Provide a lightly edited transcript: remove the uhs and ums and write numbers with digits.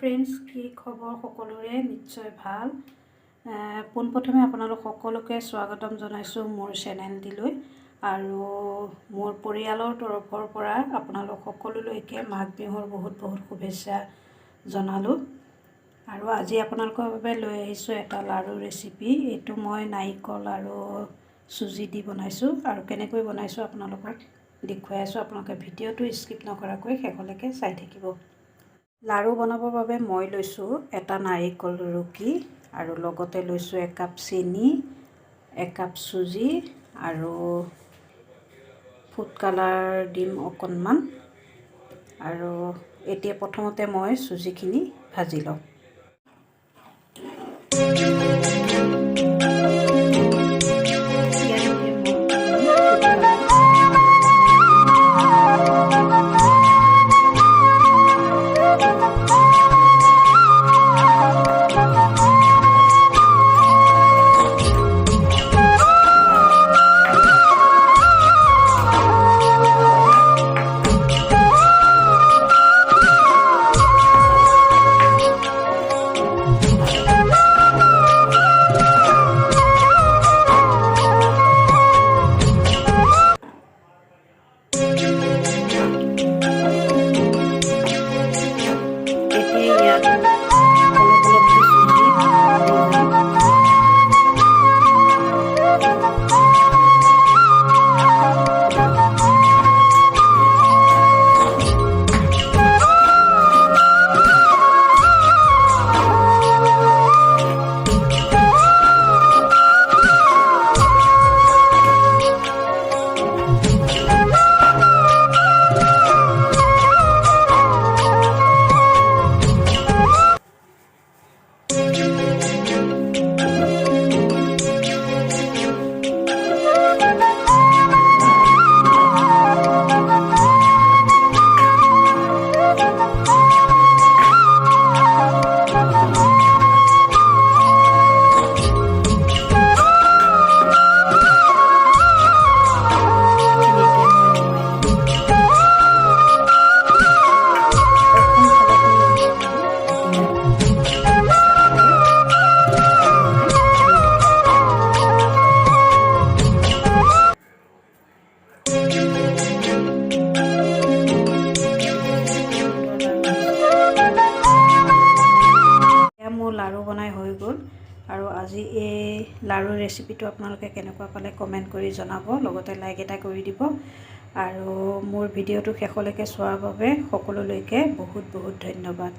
Friends, কি খবৰ সকলোৰে? নিশ্চয় ভাল। পোনপ্ৰথমে আপোনালোক সকলোকে স্বাগতম জনাইছোঁ মোৰ চেনেলটিলৈ। আৰু মোৰ পৰিয়ালৰ তৰফৰ পৰা আপোনালোক সকলোলৈকে মাঘ বিহুৰ বহুত বহুত শুভেচ্ছা জনালোঁ। আৰু আজি আপোনালোকৰ বাবে লৈ আহিছোঁ এটা লাৰু ৰেচিপি। এইটো মই নাৰিকল আৰু চুজি দি বনাইছোঁ, আৰু কেনেকৈ বনাইছোঁ আপোনালোকক দেখুৱাই আছোঁ। আপোনালোকে ভিডিঅ'টো স্কিপ নকৰাকৈ শেষলৈকে চাই থাকিব। লাৰু বনাবৰ বাবে মই লৈছোঁ এটা নাৰিকল ৰুকি, আৰু লগতে লৈছোঁ 1 কাপ চেনি, 1 কাপ চুজি, আৰু ফুড কালাৰ দিম অকণমান। আৰু এতিয়া প্ৰথমতে মই চুজিখিনি ভাজি লওঁ। মোৰ লাৰু বনাই হৈ গ'ল। আৰু আজি এই লাৰু ৰেচিপিটো আপোনালোকে কেনেকুৱা পালে কমেণ্ট কৰি জনাব, লগতে লাইক এটা কৰি দিব। আৰু মোৰ ভিডিঅ'টো শেষলৈকে চোৱাৰ বাবে সকলোলৈকে বহুত বহুত ধন্যবাদ।